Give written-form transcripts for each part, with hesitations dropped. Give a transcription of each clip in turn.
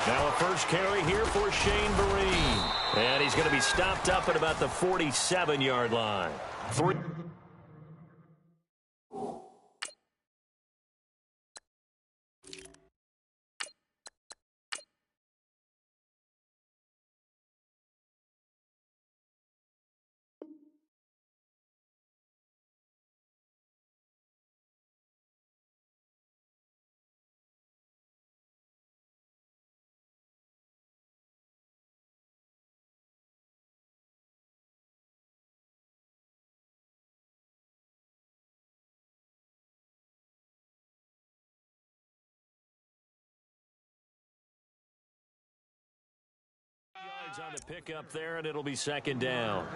Now a first carry here for Shane Vereen. And he's going to be stopped up at about the 47-yard line. 3. On the pickup there, and it'll be second down.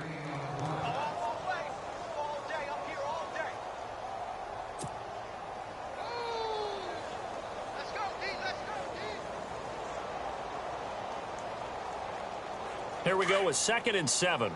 Here we go with 2nd and 7.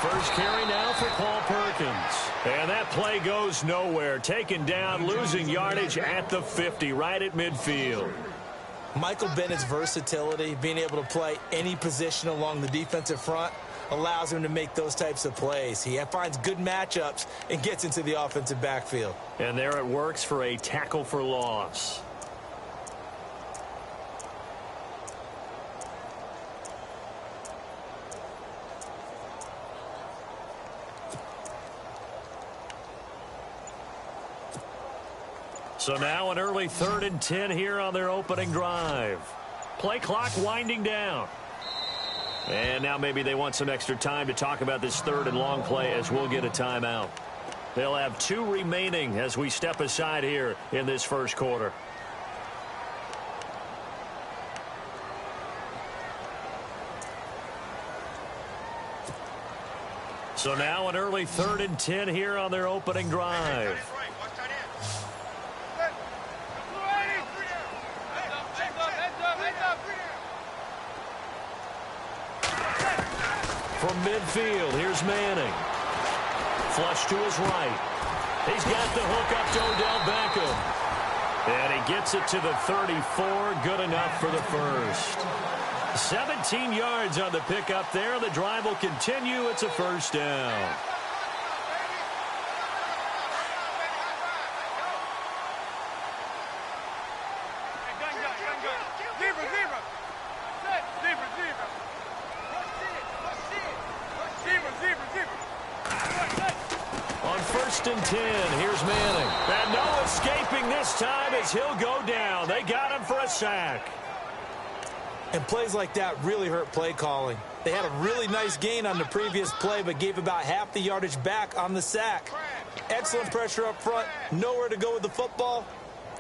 First carry now for Paul Perkins. And that play goes nowhere. Taken down, losing yardage at the 50, right at midfield. Michael Bennett's versatility, being able to play any position along the defensive front, allows him to make those types of plays. He finds good matchups and gets into the offensive backfield. And there it works for a tackle for loss. So now an early 3rd and 10 here on their opening drive. Play clock winding down. And now maybe they want some extra time to talk about this 3rd and long play as we'll get a timeout. They'll have 2 remaining as we step aside here in this first quarter. So now an early 3rd and 10 here on their opening drive. From midfield, here's Manning. Flush to his right. He's got the hook up to Odell Beckham. And he gets it to the 34. Good enough for the first. 17 yards on the pickup there. The drive will continue. It's a first down. On 1st and 10, here's Manning. And no escaping this time as he'll go down. They got him for a sack. And plays like that really hurt play calling. They had a really nice gain on the previous play, but gave about half the yardage back on the sack. Excellent pressure up front. Nowhere to go with the football.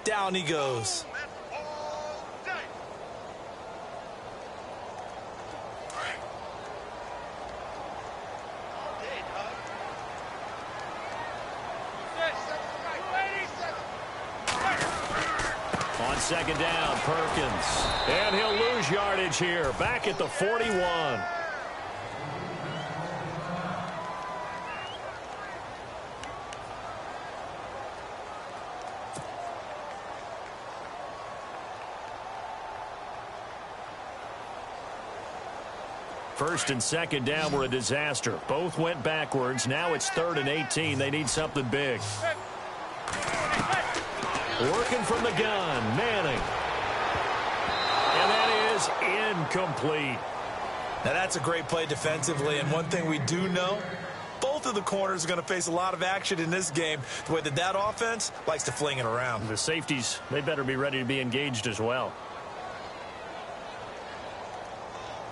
Down he goes. On 2nd down, Perkins. And he'll lose yardage here, back at the 41. First and 2nd down were a disaster. Both went backwards. Now it's 3rd and 18. They need something big. Working from the gun, Manning. And that is incomplete. Now that's a great play defensively, and one thing we do know, both of the corners are going to face a lot of action in this game, the way that offense likes to fling it around. The safeties, they better be ready to be engaged as well.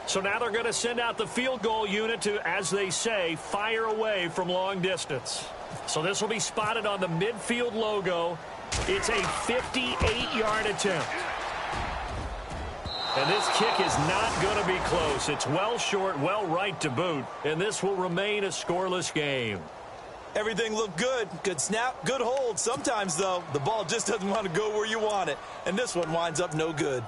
So now they're going to send out the field goal unit to, as they say, fire away from long distance. So this will be spotted on the midfield logo. It's a 58-yard attempt. And this kick is not going to be close. It's well short, well right to boot, and this will remain a scoreless game. Everything looked good. Good snap, good hold. Sometimes, though, the ball just doesn't want to go where you want it, and this one winds up no good.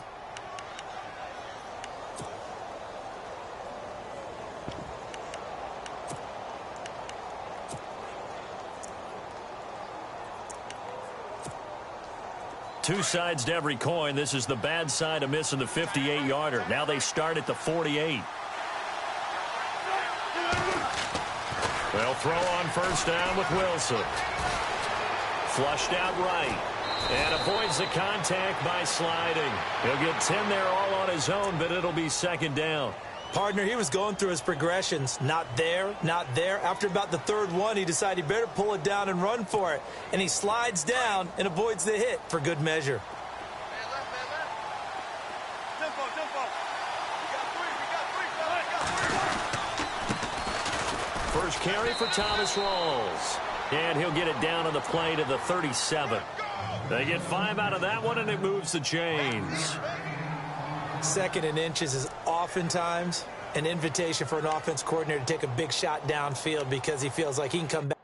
Two sides to every coin. This is the bad side of missing the 58-yarder. Now they start at the 48. They'll throw on first down with Wilson. Flushed out right. And avoids the contact by sliding. He'll get 10 there all on his own, but it'll be second down. Partner, he was going through his progressions. Not there, not there. After about the third one, he decided he better pull it down and run for it. And he slides down and avoids the hit for good measure. First carry for Thomas Rawls. And he'll get it down on the play to the 37. They get 5 out of that one, and it moves the chains. Second and inches is oftentimes an invitation for an offense coordinator to take a big shot downfield because he feels like he can come back.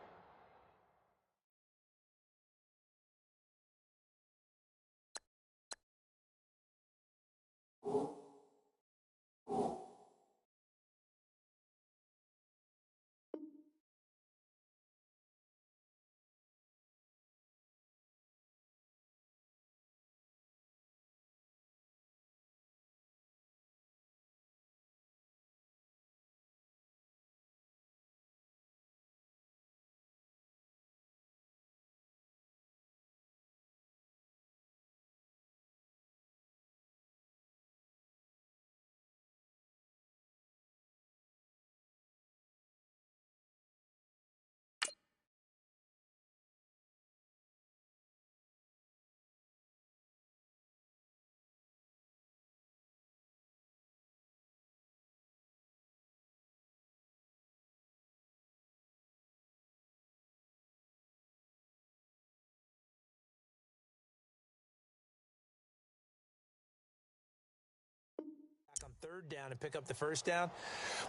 On third down and pick up the first down.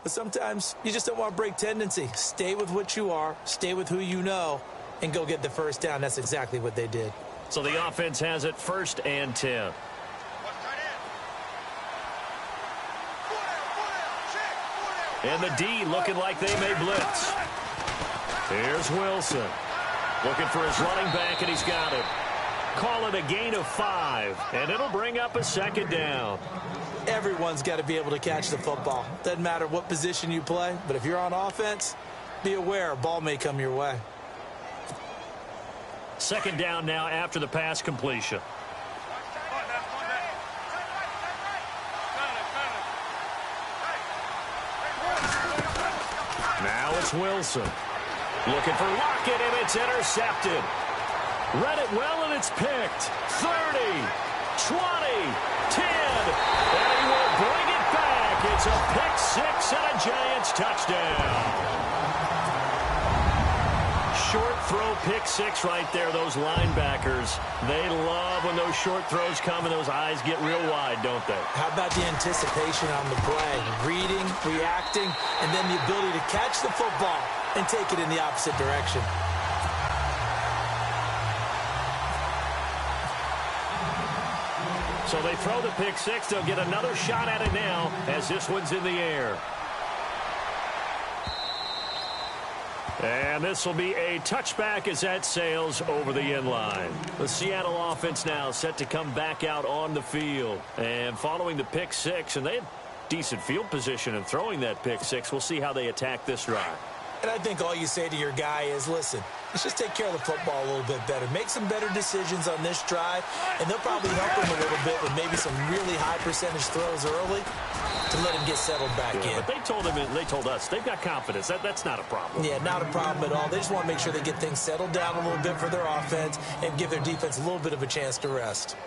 But sometimes you just don't want to break tendency. Stay with what you are, stay with who you know, and go get the first down. That's exactly what they did. So the offense has it 1st and 10. And the D looking like they may blitz. Here's Wilson. Looking for his running back, and he's got it. Call it a gain of 5, and it'll bring up a second down. Everyone's got to be able to catch the football. Doesn't matter what position you play, but if you're on offense, be aware a ball may come your way. Second down now after the pass completion. Now it's Wilson. Looking for Lockett, and it's intercepted. Read it well, and it's picked. 30, 20, 10, and he will bring it back. It's a pick six and a Giants touchdown. Short throw pick six right there. Those linebackers, they love when those short throws come and those eyes get real wide, don't they? How about the anticipation on the play? Reading, reacting, and then the ability to catch the football and take it in the opposite direction. So they throw the pick six. They'll get another shot at it now as this one's in the air. And this will be a touchback as that sails over the end line. The Seattle offense now set to come back out on the field. And following the pick six, and they had decent field position in throwing that pick six. We'll see how they attack this drive. And I think all you say to your guy is, listen, let's just take care of the football a little bit better. Make some better decisions on this drive, and they'll probably help him a little bit with maybe some really high percentage throws early to let him get settled back in. But they told us they've got confidence. That's not a problem. Yeah, not a problem at all. They just want to make sure they get things settled down a little bit for their offense and give their defense a little bit of a chance to rest.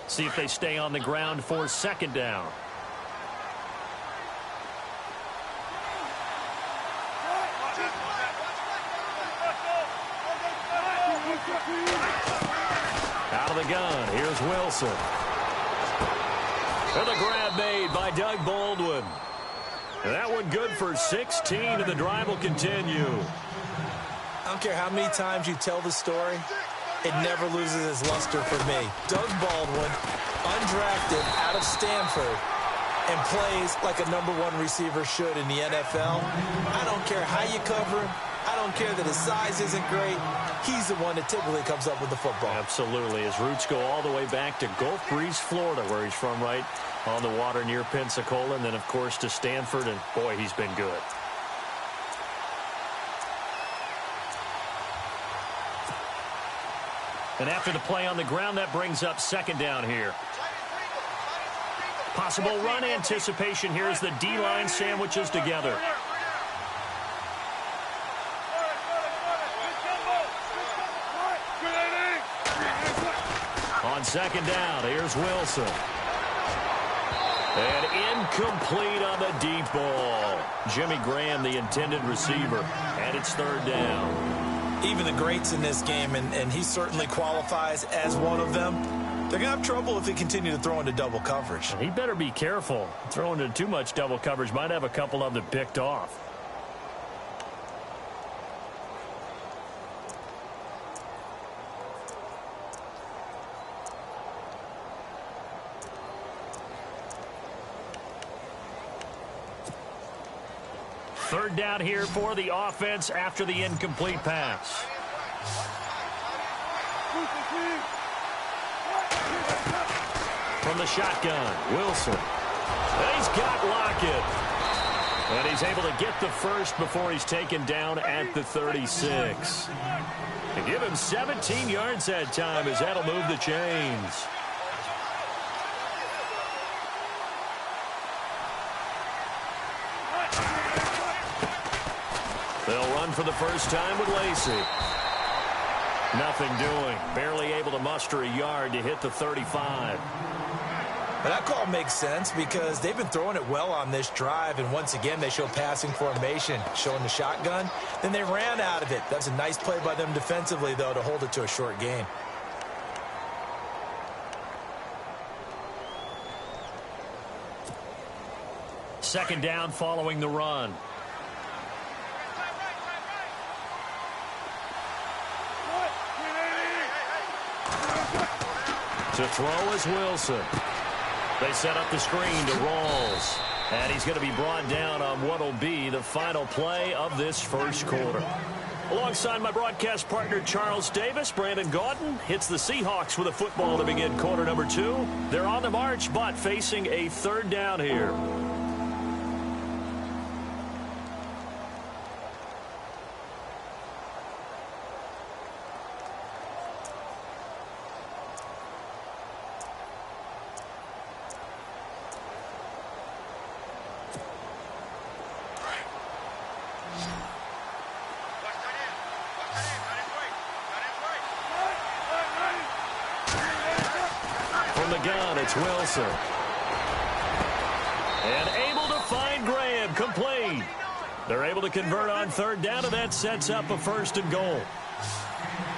See if they stay on the ground for second down. Out of the gun, here's Wilson. And the grab made by Doug Baldwin. And that one good for 16, and the drive will continue. I don't care how many times you tell the story, it never loses its luster for me. Doug Baldwin, undrafted out of Stanford, and plays like a #1 receiver should in the NFL. I don't care how you cover him. I don't care that his size isn't great. He's the one that typically comes up with the football. Absolutely. His roots go all the way back to Gulf Breeze, Florida, where he's from, right on the water near Pensacola, and then, of course, to Stanford, and, boy, he's been good. And after the play on the ground, that brings up second down here. Possible run anticipation here as the D-line sandwiches together. On second down, here's Wilson. And incomplete on the deep ball. Jimmy Graham, the intended receiver, and it's third down. Even the greats in this game, and he certainly qualifies as one of them, they're going to have trouble if they continue to throw into double coverage. He better be careful. Throwing into too much double coverage might have a couple of them picked off. Third down here for the offense after the incomplete pass. From the shotgun, Wilson. And he's got Lockett. And he's able to get the first before he's taken down at the 36. To give him 17 yards that time as that'll move the chains. They'll run for the first time with Lacey. Nothing doing. Barely able to muster a yard to hit the 35. But that call makes sense because they've been throwing it well on this drive, and once again they show passing formation, showing the shotgun. Then they ran out of it. That's a nice play by them defensively, though, to hold it to a short gain. Second down following the run. To throw is Wilson. They set up the screen to Rawls. And he's going to be brought down on what will be the final play of this first quarter. Alongside my broadcast partner, Charles Davis, Brandon Gaudin hits the Seahawks with a football to begin quarter number 2. They're on the march, but facing a third down here. It's Wilson. And able to find Graham, complete. They're able to convert on third down, and that sets up a first and goal.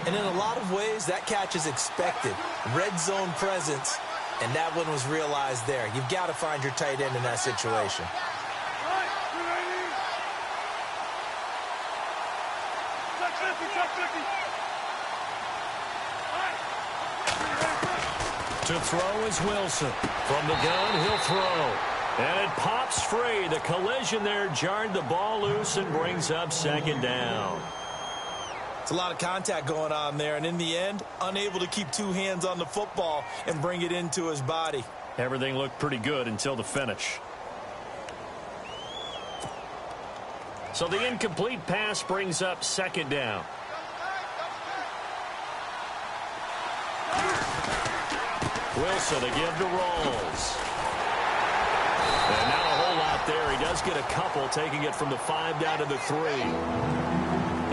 And in a lot of ways, that catch is expected. Red zone presence, and that one was realized there. You've got to find your tight end in that situation. To throw is Wilson. From the gun, he'll throw. And it pops free. The collision there jarred the ball loose and brings up second down. It's a lot of contact going on there, and in the end, unable to keep two hands on the football and bring it into his body. Everything looked pretty good until the finish. So the incomplete pass brings up second down. Wilson again to Rawls. And not a whole lot there. He does get a couple, taking it from the 5 down to the 3.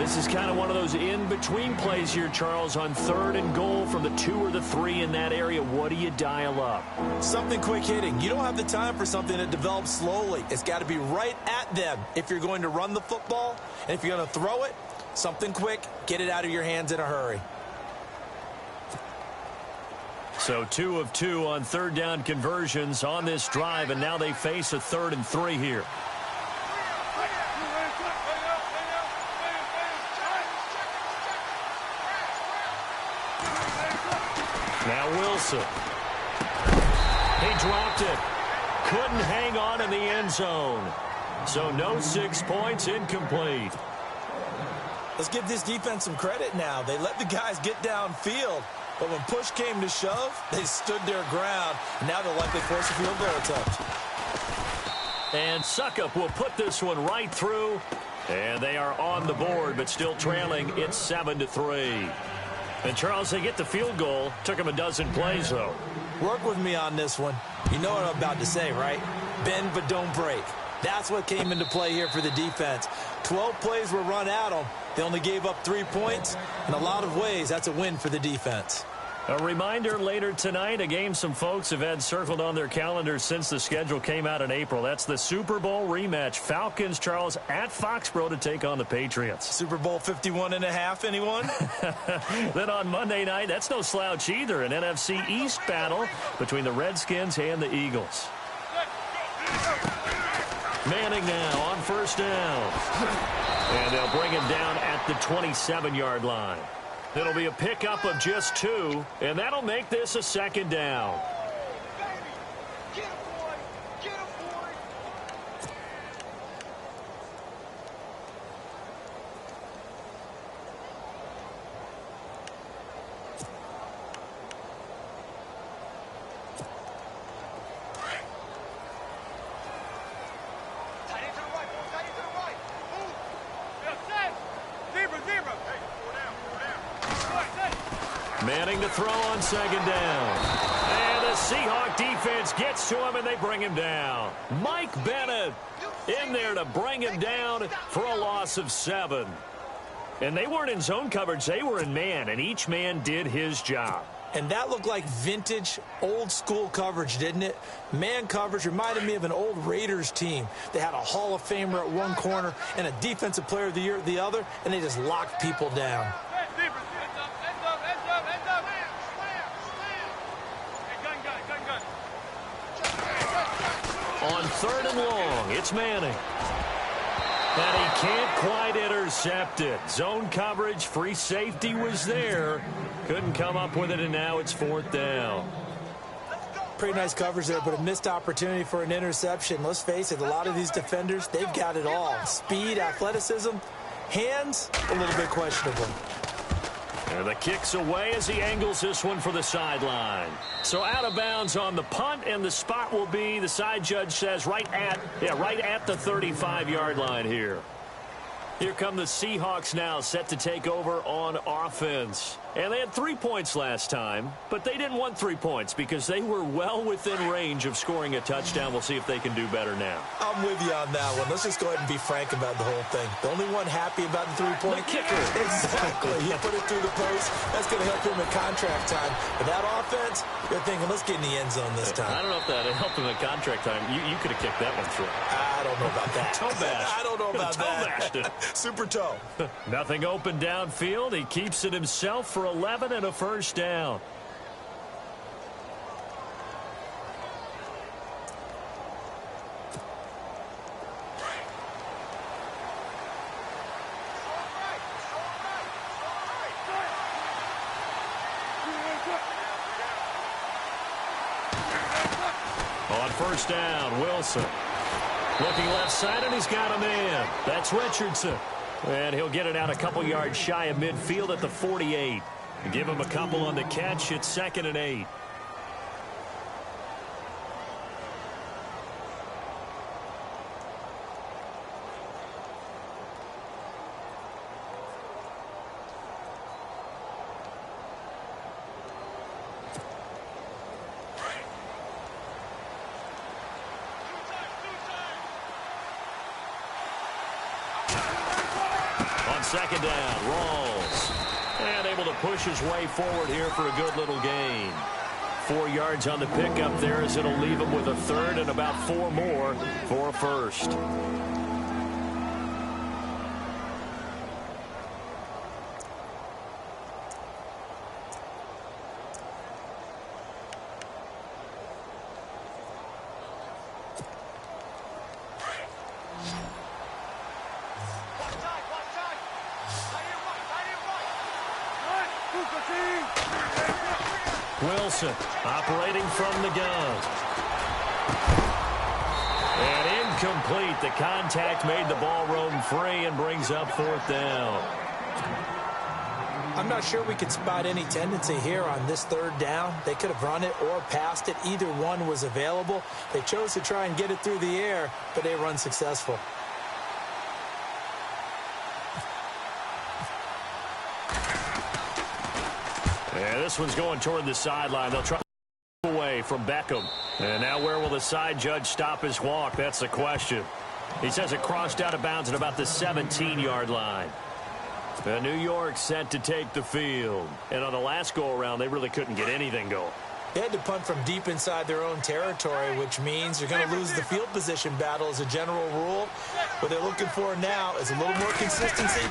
This is kind of one of those in-between plays here, Charles, on third and goal from the 2 or the 3 in that area. What do you dial up? Something quick hitting. You don't have the time for something that develops slowly. It's got to be right at them if you're going to run the football. And if you're going to throw it, something quick, get it out of your hands in a hurry. So 2 of 2 on third down conversions on this drive, and now they face a 3rd and 3 here. Now Wilson. He dropped it. couldn't hang on in the end zone. So no 6 points, incomplete. Let's give this defense some credit now. They let the guys get downfield. But when push came to shove, they stood their ground. And now they'll likely force a field goal attempt. And Suckup will put this one right through. And they are on the board, but still trailing. It's 7-3. And, Charles, they get the field goal. Took them a dozen plays, though. Work with me on this one. You know what I'm about to say, right? Bend but don't break. That's what came into play here for the defense. 12 plays were run at them. They only gave up 3 points. In a lot of ways, that's a win for the defense. A reminder later tonight, a game some folks have had circled on their calendars since the schedule came out in April. That's the Super Bowl rematch. Falcons, Charles, at Foxborough to take on the Patriots. Super Bowl 51.5, anyone? Then on Monday night, that's no slouch either. An NFC East battle between the Redskins and the Eagles. Manning now on first down. And they'll bring him down at the 27-yard line. It'll be a pickup of just 2, and that'll make this a second down. Manning to throw on second down. And the Seahawk defense gets to him, and they bring him down. Mike Bennett in there to bring him down for a loss of 7. And they weren't in zone coverage. They were in man, and each man did his job. And that looked like vintage, old-school coverage, didn't it? Man coverage reminded me of an old Raiders team. They had a Hall of Famer at one corner and a Defensive Player of the Year at the other, and they just locked people down. On third and long, it's Manning. And he can't quite intercept it. Zone coverage, free safety was there. Couldn't come up with it, and now it's fourth down. Pretty nice coverage there, but a missed opportunity for an interception. Let's face it, a lot of these defenders, they've got it all. Speed, athleticism, hands, a little bit questionable. And the kick's away as he angles this one for the sideline. So out of bounds on the punt, and the spot will be, the side judge says, right at the 35-yard line here. Here come the Seahawks now, set to take over on offense. And they had 3 points last time, but they didn't want 3 points because they were well within range of scoring a touchdown. We'll see if they can do better now. I'm with you on that one. Let's just go ahead and be frank about the whole thing. The only one happy about the 3-point kicker. Exactly. He put it through the post. That's going to help him at contract time. But that offense, you're thinking, let's get in the end zone this time. I don't know if that helped him at contract time. You could have kicked that one through. I don't know about that. Toe bash. I don't know about that. Toe bashed it. Super toe. Nothing open downfield. He keeps it himself for 11 and a first down. On first down, Wilson. Looking left side, and he's got a man. That's Richardson. And he'll get it out a couple yards shy of midfield at the 48. Give him a couple on the catch. It's 2nd and 8. Second down, Rawls. And able to push his way forward here for a good little gain. 4 yards on the pickup there as it'll leave him with a third and about 4 more for a first. Wilson operating from the gun. And incomplete. The contact made the ball roam free and brings up 4th down. I'm not sure we could spot any tendency here on this 3rd down. They could have run it or passed it. Either one was available. They chose to try and get it through the air, but they were unsuccessful. Yeah, this one's going toward the sideline. They'll try away from Beckham. And now where will the side judge stop his walk? That's the question. He says it crossed out of bounds at about the 17-yard line. New York set to take the field. And on the last go-around, they really couldn't get anything going. They had to punt from deep inside their own territory, which means you're going to lose the field position battle as a general rule. What they're looking for now is a little more consistency,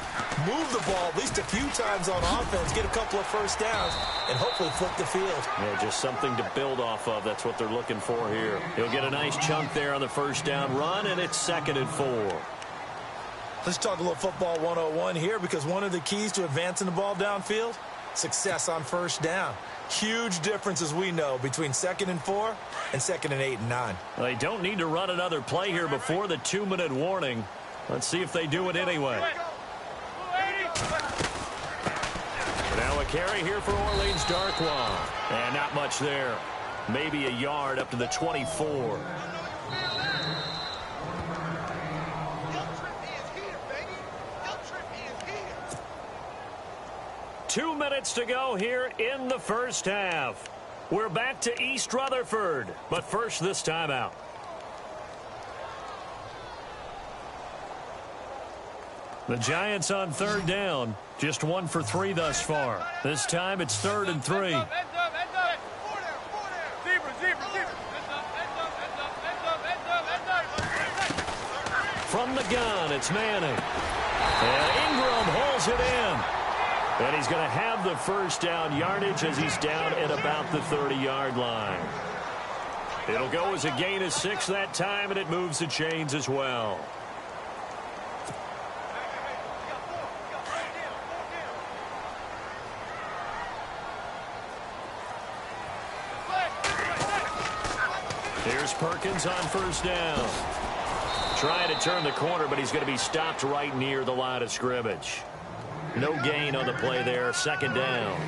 move the ball at least a few times on offense, get a couple of first downs, and hopefully flip the field. Yeah, just something to build off of. That's what they're looking for here. He'll get a nice chunk there on the first down run, and it's 2nd and 4. Let's talk a little football 101 here, because one of the keys to advancing the ball downfield, success on first down. Huge difference, as we know, between 2nd and 4 and 2nd and 8 and 9. Well, they don't need to run another play here before the 2-minute warning. Let's see if they do it anyway. Now a carry here for Orleans Darkwa. And not much there. Maybe a yard up to the 24. 2 minutes to go here in the first half. We're back to East Rutherford, but first this timeout. The Giants on 3rd down, just 1 for 3 thus far. This time it's 3rd and 3. From the gun, it's Manning. And Ingram hauls it in. And he's going to have the first down yardage as he's down at about the 30-yard line. It'll go as a gain of 6 that time, and it moves the chains as well. Here's Perkins on first down. Trying to turn the corner, but he's going to be stopped right near the line of scrimmage. No gain on the play there, 2nd down.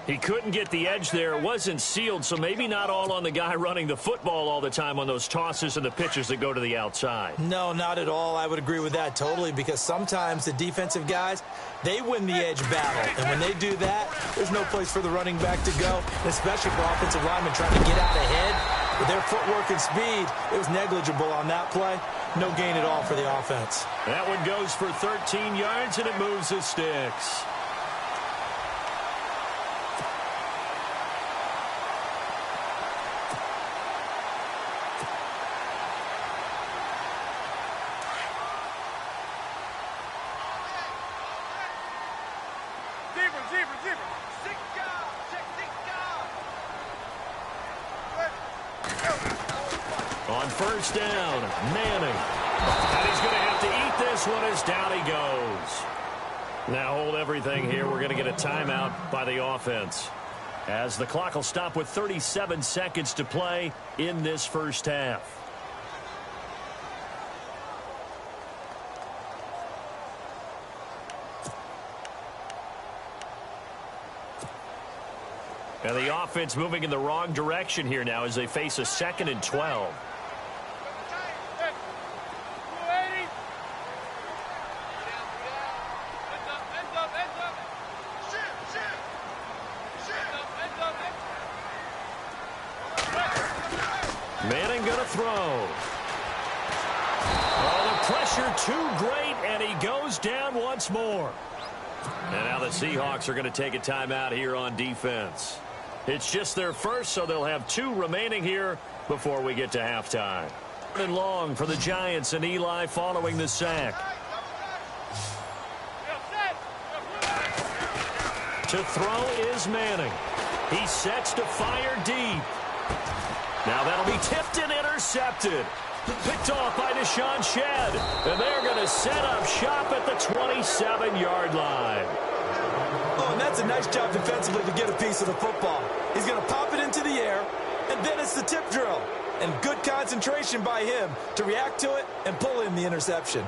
He couldn't get the edge there. It wasn't sealed, so maybe not all on the guy running the football all the time on those tosses and the pitches that go to the outside. No, not at all. I would agree with that totally, because sometimes the defensive guys, they win the edge battle. And when they do that, there's no place for the running back to go, especially for offensive linemen trying to get out ahead. With their footwork and speed, it was negligible on that play. No gain at all for the offense. That one goes for 13 yards, and it moves the sticks. On first down, Manning. And he's going to have to eat this one as down he goes. Now hold everything here. We're going to get a timeout by the offense, as the clock will stop with 37 seconds to play in this first half. And the offense moving in the wrong direction here now as they face a 2nd and 12. Manning going to throw. Oh, the pressure too great, and he goes down once more. And now the Seahawks are going to take a timeout here on defense. It's just their first, so they'll have 2 remaining here before we get to halftime. And long for the Giants, and Eli following the sack. To throw is Manning. He sets to fire deep. Now that'll be tipped and intercepted. Picked off by Deshaun Shedd. And they're going to set up shop at the 27-yard line. Oh, and that's a nice job defensively to get a piece of the football. He's going to pop it into the air, and then it's the tip drill. and good concentration by him to react to it and pull in the interception.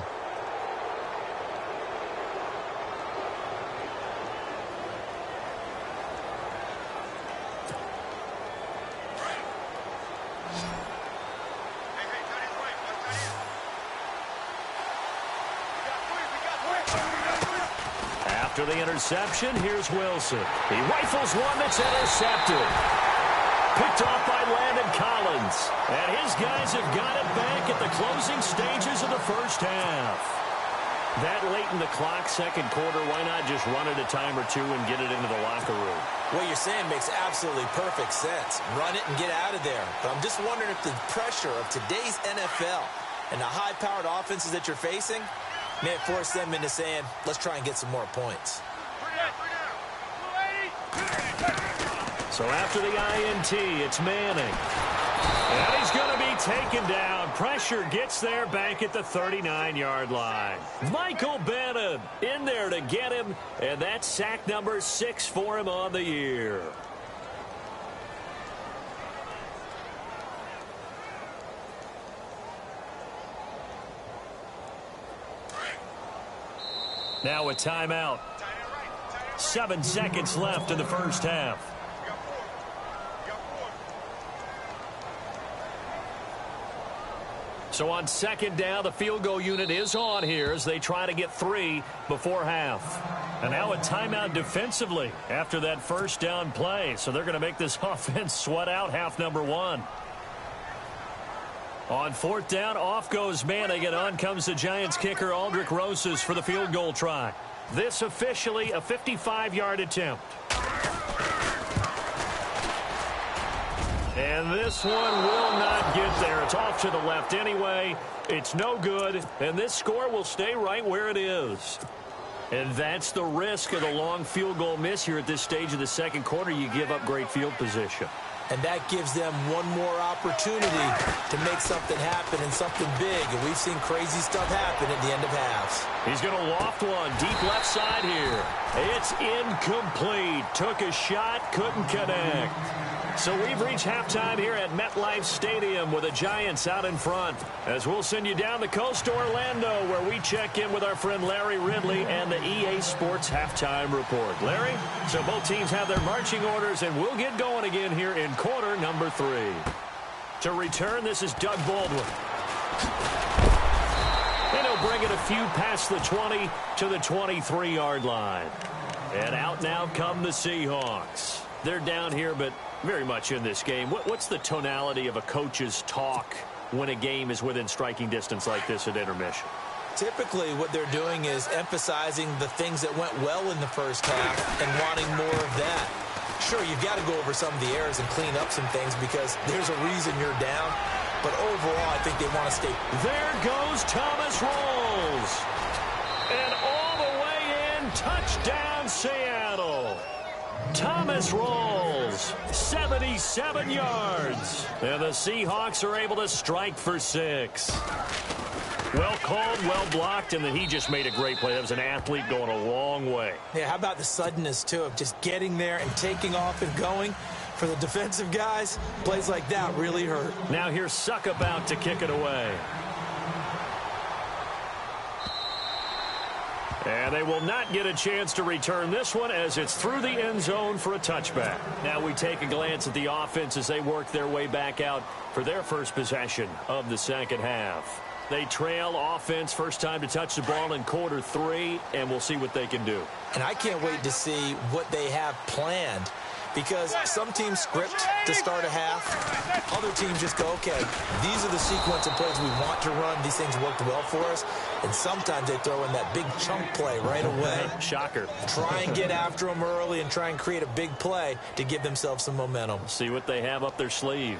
After the interception, here's Wilson. He rifles one that's intercepted. Picked off by Landon Collins. And his guys have got it back at the closing stages of the first half. That late in the clock, second quarter, why not just run it a time or two and get it into the locker room? What you're saying makes absolutely perfect sense. Run it and get out of there. But I'm just wondering if the pressure of today's NFL and the high-powered offenses that you're facing may have forced them into saying, let's try and get some more points. So after the INT, it's Manning. And he's going to be taken down. Pressure gets there back at the 39-yard line. Michael Bannon in there to get him, and that's sack number 6 for him on the year. Now a timeout. 7 seconds left in the first half. So on second down, the field goal unit is on here as they try to get 3 before half. And now a timeout defensively after that first down play. So they're going to make this offense sweat out half number 1. On fourth down, off goes Manning, and on comes the Giants kicker, Aldrick Rosas, for the field goal try. This officially a 55-yard attempt. And this one will not get there. It's off to the left anyway. It's no good, and this score will stay right where it is. And that's the risk of the long field goal miss here at this stage of the second quarter. You give up great field position. And that gives them one more opportunity to make something happen and something big. And we've seen crazy stuff happen at the end of halves. He's going to loft one deep left side here. It's incomplete. Took a shot, couldn't connect. So we've reached halftime here at MetLife Stadium with the Giants out in front. As we'll send you down the coast to Orlando, where we check in with our friend Larry Ridley and the EA Sports Halftime Report. Larry, so both teams have their marching orders, and we'll get going again here in quarter number 3. To return, this is Doug Baldwin. And he'll bring it a few past the 20 to the 23-yard line. And out now come the Seahawks. They're down here, but very much in this game. What's the tonality of a coach's talk when a game is within striking distance like this at intermission? Typically, what they're doing is emphasizing the things that went well in the first half and wanting more of that. Sure, you've got to go over some of the errors and clean up some things because there's a reason you're down. But overall, I think they want to stay. There goes Thomas Rawls. And all the way in, touchdown Seattle. Thomas Rawls, 77 yards. And the Seahawks are able to strike for 6. Well called, well blocked, and then he just made a great play. That was an athlete going a long way. Yeah, how about the suddenness, too, of just getting there and taking off and going? For the defensive guys, plays like that really hurt. Now here's Suck about to kick it away. And they will not get a chance to return this one as it's through the end zone for a touchback. Now we take a glance at the offense as they work their way back out for their first possession of the second half. They trail offense, first time to touch the ball in quarter 3, and we'll see what they can do. And I can't wait to see what they have planned. Because some teams script to start a half. Other teams just go, okay, these are the sequence of plays we want to run. These things worked well for us. And sometimes they throw in that big chunk play right away. Shocker. Try and get after them early and try and create a big play to give themselves some momentum. See what they have up their sleeve.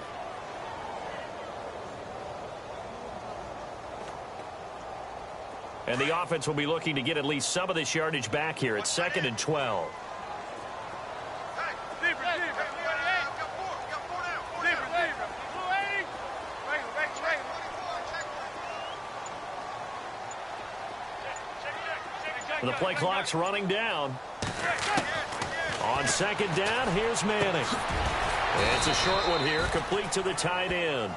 And the offense will be looking to get at least some of this yardage back here. It's 2nd and 12. The play clock's running down. On second down, here's Manning. It's a short one here, complete to the tight end.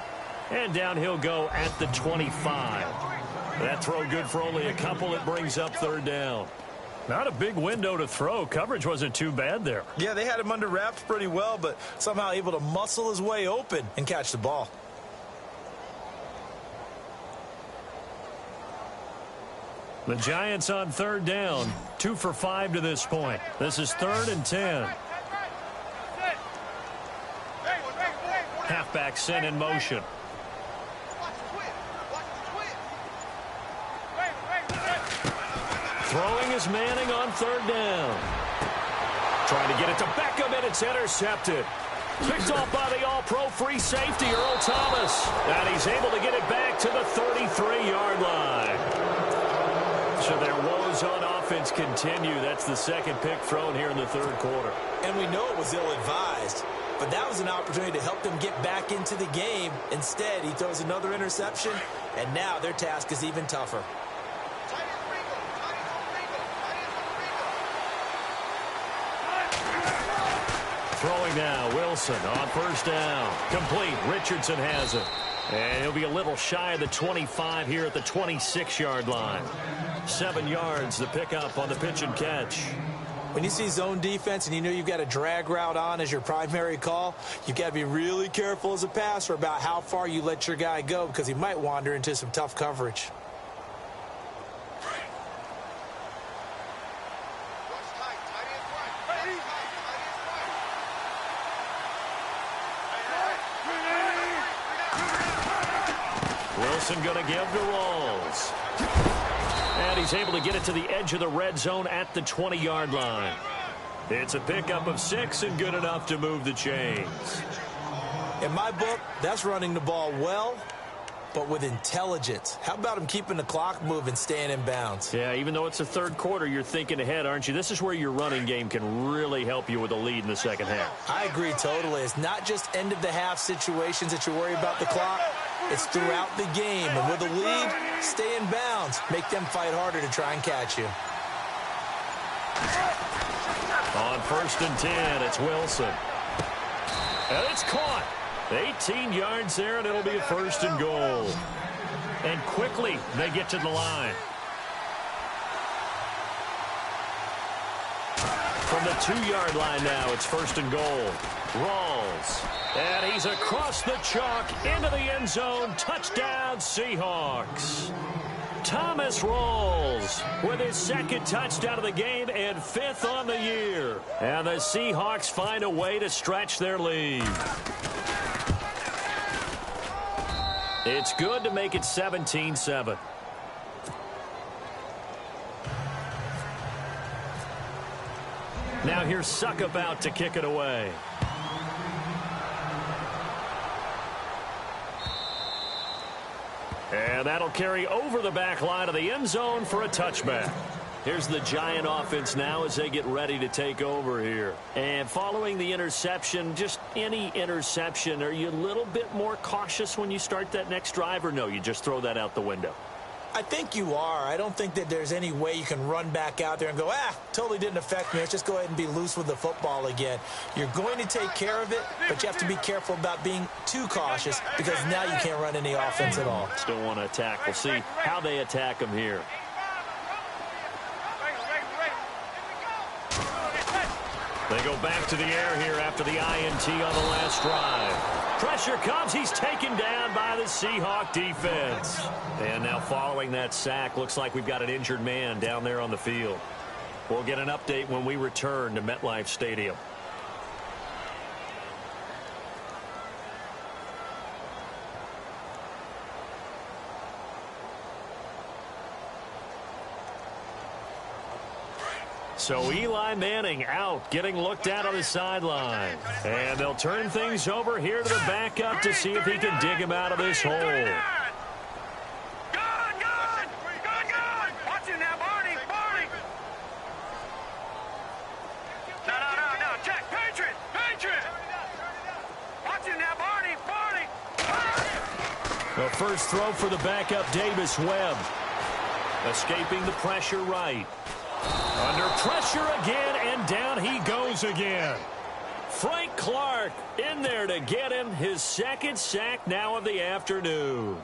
And down he'll go at the 25. That throw good for only a couple. It brings up third down. Not a big window to throw. Coverage wasn't too bad there. Yeah, they had him under wraps pretty well, but somehow able to muscle his way open and catch the ball. The Giants on third down, 2 for 5 to this point. This is 3rd and 10. Halfback sent in motion. Throwing is Manning on third down. Trying to get it to Beckham, and it's intercepted. Picked off by the all-pro free safety, Earl Thomas. And he's able to get it back to the 33-yard line. So their woes on offense continue. That's the second pick thrown here in the third quarter. And we know it was ill-advised, but that was an opportunity to help them get back into the game. Instead, he throws another interception, and now their task is even tougher. Throwing now, Wilson on first down. Complete. Richardson has it. And he'll be a little shy of the 25 here at the 26-yard line. 7 yards to pick up on the pitch and catch. When you see zone defense and you know you've got a drag route on as your primary call, you've got to be really careful as a passer about how far you let your guy go because he might wander into some tough coverage. Wilson going to give to Rawls. And he's able to get it to the edge of the red zone at the 20-yard line. It's a pickup of 6 and good enough to move the chains. In my book, that's running the ball well, but with intelligence. How about him keeping the clock moving, staying in bounds? Yeah, even though it's the third quarter, you're thinking ahead, aren't you? This is where your running game can really help you with a lead in the second half. I agree totally. It's not just end-of-the-half situations that you worry about the clock. It's throughout the game. And with a lead, stay in bounds. Make them fight harder to try and catch you. On 1st and 10, it's Wilson. And it's caught. 18 yards there, and it'll be a 1st and goal. And quickly, they get to the line. From the 2-yard line now, it's 1st and goal. Rawls. And he's across the chalk into the end zone. Touchdown, Seahawks. Thomas Rawls with his 2nd touchdown of the game and 5th on the year. And the Seahawks find a way to stretch their lead. It's good to make it 17-7. Now here's Suckup out to kick it away. And that'll carry over the back line of the end zone for a touchback. Here's the Giant offense now as they get ready to take over here. And following the interception, just any interception, are you a little bit more cautious when you start that next drive, or no, you just throw that out the window? I think you are. I don't think that there's any way you can run back out there and go, totally didn't affect me. Let's just go ahead and be loose with the football again. You're going to take care of it, but you have to be careful about being too cautious because now you can't run any offense at all. Still want to attack. We'll see how they attack them here. They go back to the air here after the INT on the last drive. Pressure comes. He's taken down by the Seahawk defense. And now following that sack, looks like we've got an injured man down there on the field. We'll get an update when we return to MetLife Stadium. So Eli Manning out, getting looked at on the sideline. And they'll turn things over here to the backup to see if he can dig him out of this hole. Good. Watch him now, Barney. No. Check. Patriot. Watch him now, Barney. The first throw for the backup, Davis Webb. Escaping the pressure right. Under pressure again, and down he goes again. Frank Clark in there to get him his second sack now of the afternoon.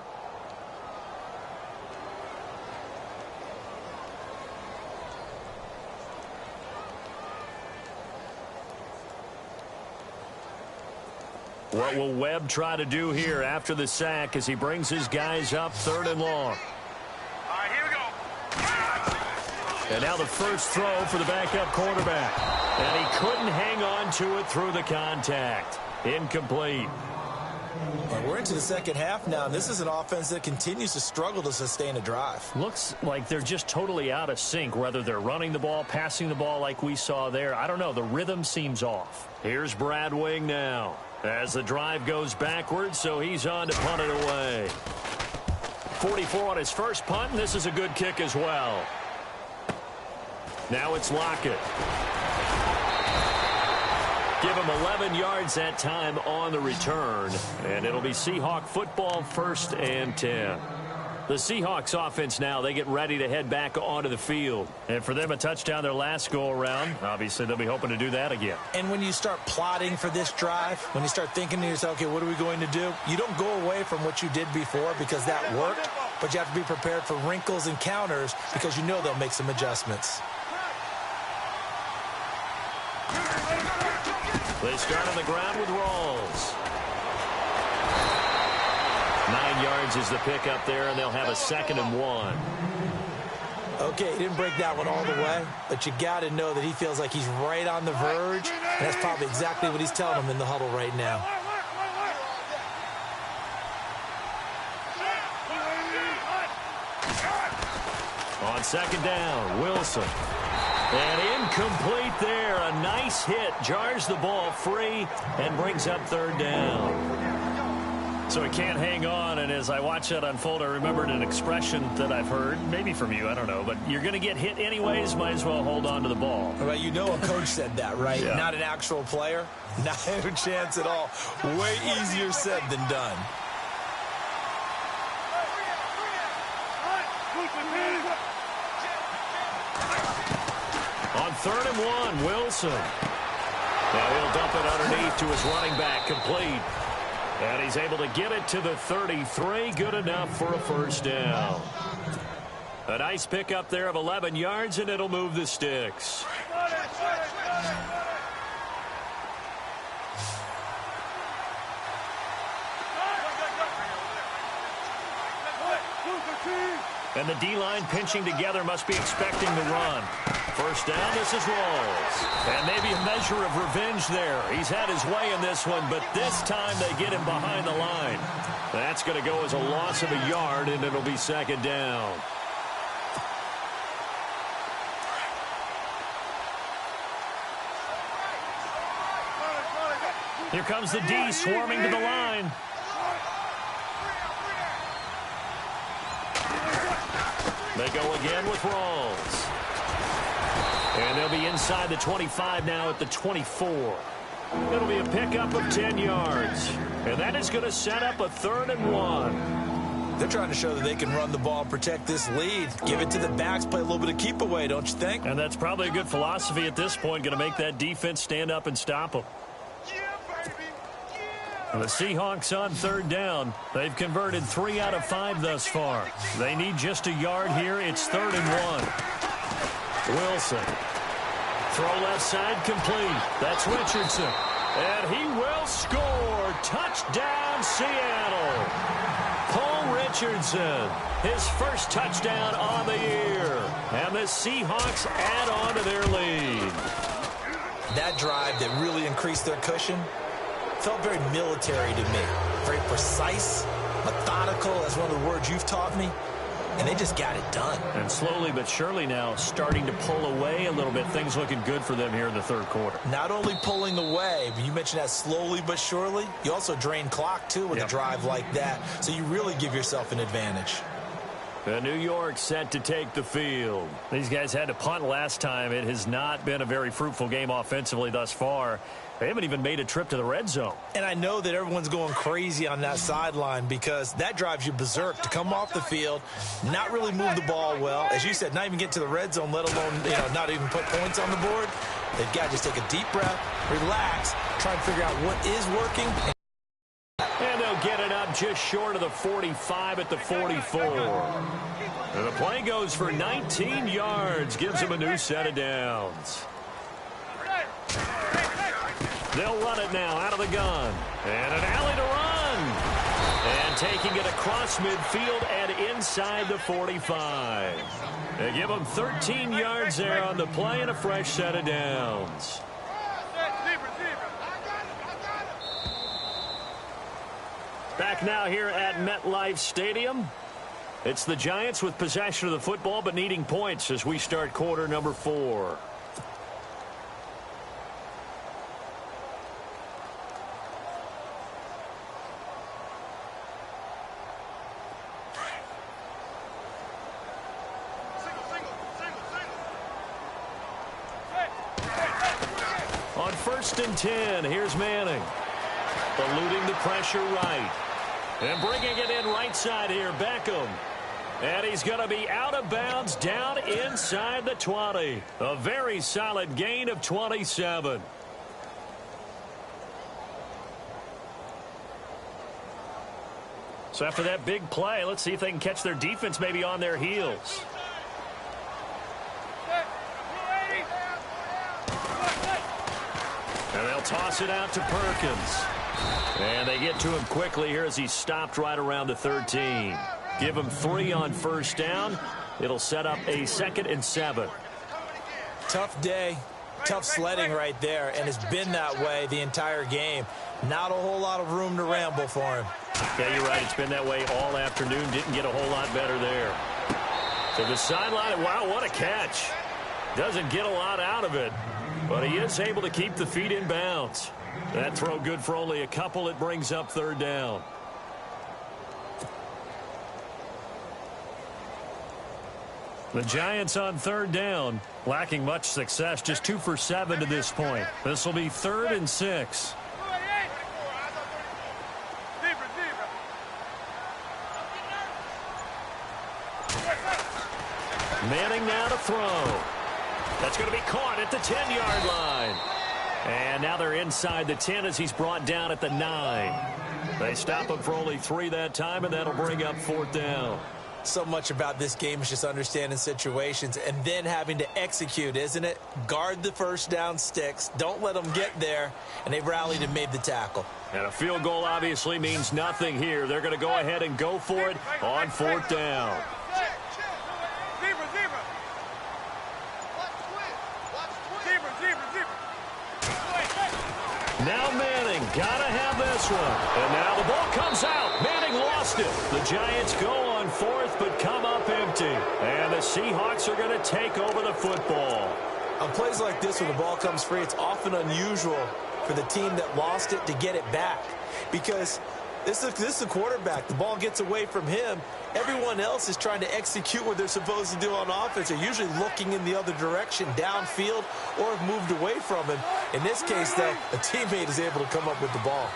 What will Webb try to do here after the sack as he brings his guys up 3rd and long? All right, here we go. And now the first throw for the backup quarterback. And he couldn't hang on to it through the contact. Incomplete. And we're into the second half now, and this is an offense that continues to struggle to sustain a drive. Looks like they're just totally out of sync, whether they're running the ball, passing the ball like we saw there. I don't know. The rhythm seems off. Here's Brad Wing now as the drive goes backwards, so he's on to punt it away. 44 on his first punt, and this is a good kick as well. Now it's Lockett. Give him 11 yards that time on the return, and it'll be Seahawk football, 1st and 10. The Seahawks offense now, they get ready to head back onto the field. And for them, a touchdown their last go-around. Obviously, they'll be hoping to do that again. And when you start plotting for this drive, when you start thinking to yourself, okay, what are we going to do? You don't go away from what you did before because that worked, but you have to be prepared for wrinkles and counters because you know they'll make some adjustments. They start on the ground with Rawls. 9 yards is the pickup there, and they'll have a 2nd and 1. Okay, he didn't break that one all the way, but you got to know that he feels like he's right on the verge, and that's probably exactly what he's telling him in the huddle right now. On 2nd down, Wilson. And incomplete there. A nice hit. Jars the ball free and brings up 3rd down. So he can't hang on, and as I watch that unfold, I remembered an expression that I've heard, maybe from you, I don't know, but you're going to get hit anyways, might as well hold on to the ball. Well, you know a coach said that, right? Yeah. Not an actual player. Not a chance at all. Way easier said than done. On 3rd and 1, Wilson. Now he'll dump it underneath to his running back, complete. And he's able to get it to the 33. Good enough for a 1st down. A nice pickup there of 11 yards, and it'll move the sticks. And the D-line pinching together must be expecting the run. 1st down, this is Rawls. And maybe a measure of revenge there. He's had his way in this one, but this time they get him behind the line. That's going to go as a loss of a yard, and it'll be 2nd down. Here comes the D swarming to the line. They go again with Rawls. And they'll be inside the 25 now at the 24. It'll be a pickup of 10 yards. And that is going to set up a 3rd and 1. They're trying to show that they can run the ball and protect this lead. Give it to the backs, play a little bit of keep away, don't you think? And that's probably a good philosophy at this point, going to make that defense stand up and stop them. The Seahawks on 3rd down. They've converted 3 out of 5 thus far. They need just a yard here. It's 3rd and 1. Wilson. Throw left side complete. That's Richardson. And he will score. Touchdown, Seattle. Paul Richardson. His first touchdown on the year. And the Seahawks add on to their lead. That drive that really increased their cushion felt very military to me. Very precise, methodical, that's one of the words you've taught me. And they just got it done. And slowly but surely now starting to pull away a little bit. Things looking good for them here in the 3rd quarter. Not only pulling away, but you mentioned that slowly but surely. You also drain clock, too, with a drive like that. So you really give yourself an advantage. The New York set to take the field. These guys had to punt last time. It has not been a very fruitful game offensively thus far. They haven't even made a trip to the red zone. And I know that everyone's going crazy on that sideline because that drives you berserk to come off the field, not really move the ball well. As you said, not even get to the red zone, let alone, not even put points on the board. They've got to just take a deep breath, relax, try and figure out what is working. And they'll get it up just short of the 45 at the 44. And the play goes for 19 yards, gives them a new set of downs. They'll run it now out of the gun. And an alley to run. And taking it across midfield and inside the 45. They give them 13 yards there on the play and a fresh set of downs. Back now here at MetLife Stadium. It's the Giants with possession of the football but needing points as we start quarter number 4. On 1st and 10, here's Manning. Eluding the pressure right. And bringing it in right side here, Beckham. And he's going to be out of bounds down inside the 20. A very solid gain of 27. So after that big play, let's see if they can catch their defense maybe on their heels. And they'll toss it out to Perkins. And they get to him quickly here as he's stopped right around the 13. Give him 3 on 1st down. It'll set up a 2nd and 7. Tough day, tough sledding right there, and it's been that way the entire game. Not a whole lot of room to ramble for him. Yeah, you're right. It's been that way all afternoon. Didn't get a whole lot better there. To the sideline. Wow, what a catch. Doesn't get a lot out of it, but he is able to keep the feet in bounds. That throw good for only a couple. It brings up 3rd down. The Giants on 3rd down, lacking much success, just 2 for 7 to this point. This will be 3rd and 6. Manning now to throw. That's going to be caught at the 10-yard line. And now they're inside the 10 as he's brought down at the 9. They stop him for only 3 that time, and that'll bring up 4th down. So much about this game is just understanding situations and then having to execute, isn't it? Guard the 1st down sticks. Don't let them get there. And they rallied and made the tackle. And a field goal obviously means nothing here. They're going to go ahead and go for it on 4th down. Now Manning, gotta have this one. And now the ball comes out. Manning lost it. The Giants go on 4th, but come up empty. And the Seahawks are going to take over the football. On plays like this, when the ball comes free, it's often unusual for the team that lost it to get it back. Because this is a quarterback. The ball gets away from him. Everyone else is trying to execute what they're supposed to do on offense. They're usually looking in the other direction, downfield, or have moved away from him. In this case, though, a teammate is able to come up with the ball.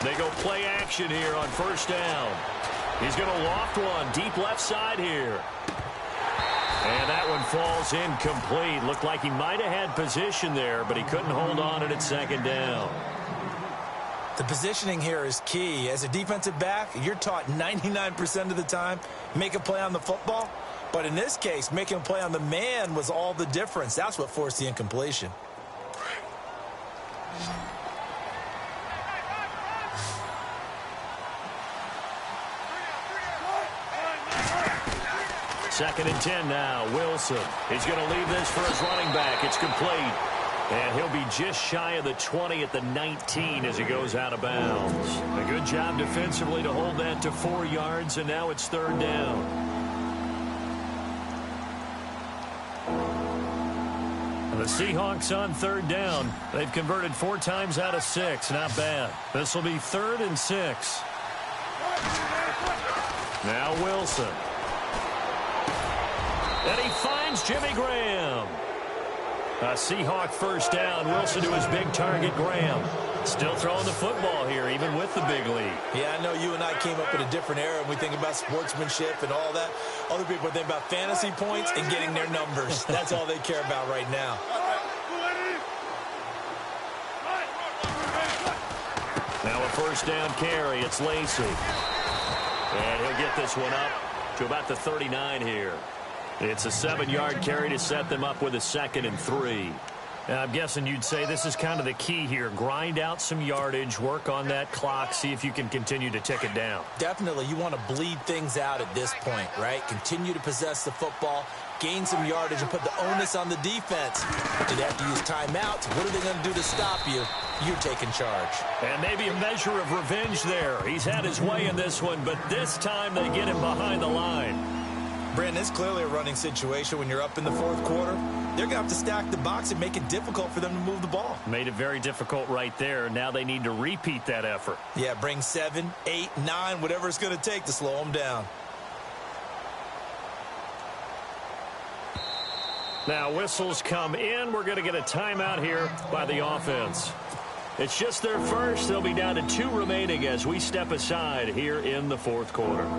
They go play action here on 1st down. He's going to loft one deep left side here. And that one falls incomplete. Looked like he might have had position there, but he couldn't hold on it at 2nd down. The positioning here is key. As a defensive back, you're taught 99% of the time, make a play on the football. But in this case, making a play on the man was all the difference. That's what forced the incompletion. Second and 10 now. Wilson. He's going to leave this for his running back. It's complete. And he'll be just shy of the 20 at the 19 as he goes out of bounds. A good job defensively to hold that to 4 yards, and now it's 3rd down. And the Seahawks on 3rd down. They've converted 4 times out of 6. Not bad. This will be 3rd and 6. Now Wilson. And he finds Jimmy Graham. A Seahawk first down. Wilson to his big target, Graham. Still throwing the football here, even with the big lead. Yeah, I know you and I came up in a different era, and we think about sportsmanship and all that. Other people think about fantasy points and getting their numbers. That's all they care about right now. Now a first down carry. It's Lacey. And he'll get this one up to about the 39 here. It's a 7-yard carry to set them up with a 2nd and 3. Now, I'm guessing you'd say this is kind of the key here. Grind out some yardage, work on that clock, see if you can continue to tick it down. Definitely, you want to bleed things out at this point, right? Continue to possess the football, gain some yardage, and put the onus on the defense. Do they have to use timeouts? What are they going to do to stop you? You're taking charge. And maybe a measure of revenge there. He's had his way in this one, but this time they get him behind the line. Brandon, it's clearly a running situation when you're up in the 4th quarter. They're going to have to stack the box and make it difficult for them to move the ball. Made it very difficult right there. Now they need to repeat that effort. Yeah, bring 7, 8, 9, whatever it's going to take to slow them down. Now whistles come in. We're going to get a timeout here by the offense. It's just their first. They'll be down to 2 remaining as we step aside here in the 4th quarter.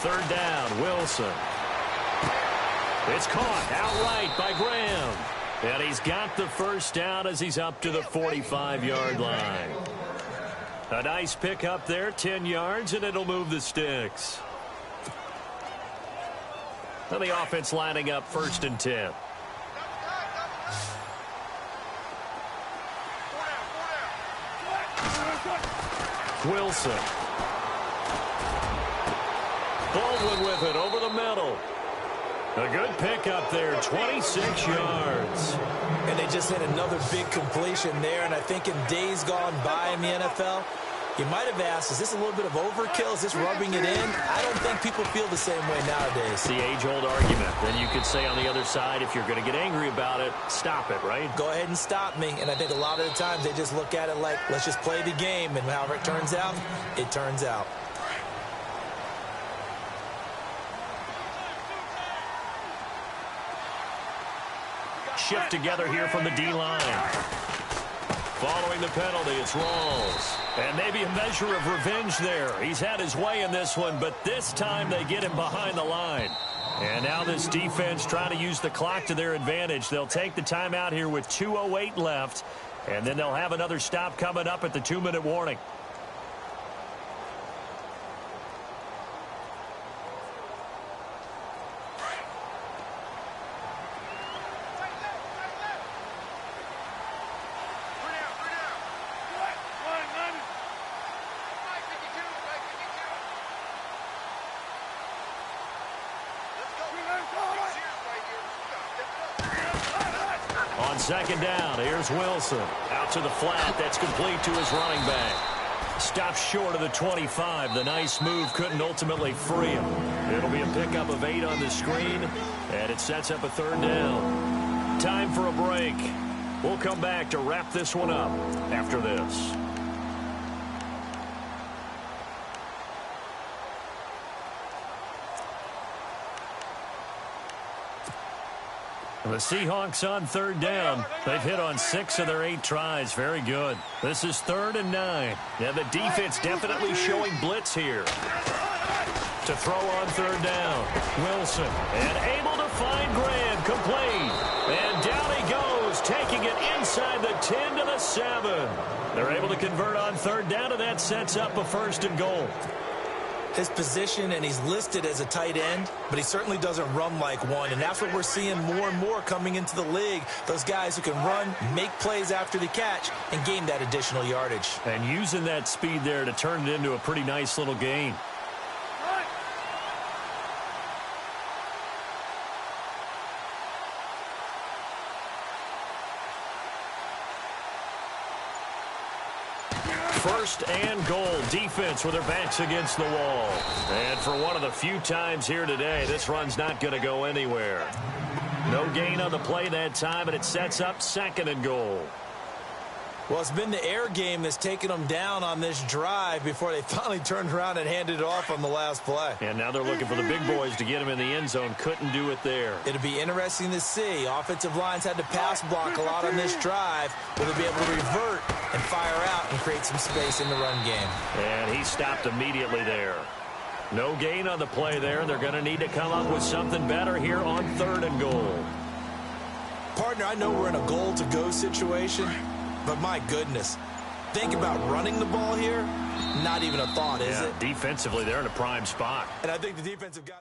Third down, Wilson. It's caught outright by Graham. And he's got the first down as he's up to the 45-yard line. A nice pick up there, 10 yards, and it'll move the sticks. Now the offense lining up 1st and 10. Wilson. Baldwin with it over the middle. A good pick up there, 26 yards. And they just hit another big completion there. And I think in days gone by in the NFL, you might have asked, is this a little bit of overkill? Is this rubbing it in? I don't think people feel the same way nowadays. The age-old argument. Then you could say on the other side, if you're going to get angry about it, stop it, right? Go ahead and stop me. And I think a lot of the times they just look at it like, let's just play the game. And however it turns out, it turns out. Shift together here from the D-line. Following the penalty, it's Rawls. And maybe a measure of revenge there. He's had his way in this one, but this time they get him behind the line. And now this defense trying to use the clock to their advantage. They'll take the timeout here with 2:08 left, and then they'll have another stop coming up at the 2-minute warning. On 2nd down, here's Wilson. Out to the flat. That's complete to his running back. Stops short of the 25. The nice move couldn't ultimately free him. It'll be a pickup of 8 on the screen, and it sets up a 3rd down. Time for a break. We'll come back to wrap this one up after this. The Seahawks on 3rd down. They've hit on 6 of their 8 tries. Very good. This is 3rd and 9. Yeah, the defense definitely showing blitz here. To throw on 3rd down. Wilson. And able to find Graham. Complete. And down he goes, taking it inside the 10 to the 7. They're able to convert on 3rd down, and that sets up a 1st and goal. His position, and he's listed as a tight end, but he certainly doesn't run like one, and that's what we're seeing more and more coming into the league. Those guys who can run, make plays after the catch, and gain that additional yardage. And using that speed there to turn it into a pretty nice little gain. First and goal. Defense with their backs against the wall. And for one of the few times here today, this run's not going to go anywhere. No gain on the play that time, and it sets up second and goal. Well, it's been the air game that's taken them down on this drive before they finally turned around and handed it off on the last play. And now they're looking for the big boys to get him in the end zone. Couldn't do it there. It'll be interesting to see. Offensive lines had to pass block a lot on this drive. Will they be able to revert and fire out and create some space in the run game? And he stopped immediately there. No gain on the play there, and they're going to need to come up with something better here on third and goal. Partner, I know we're in a goal-to-go situation, but my goodness, think about running the ball here. Not even a thought, is it? Defensively, they're in a prime spot. And I think the defensive guys...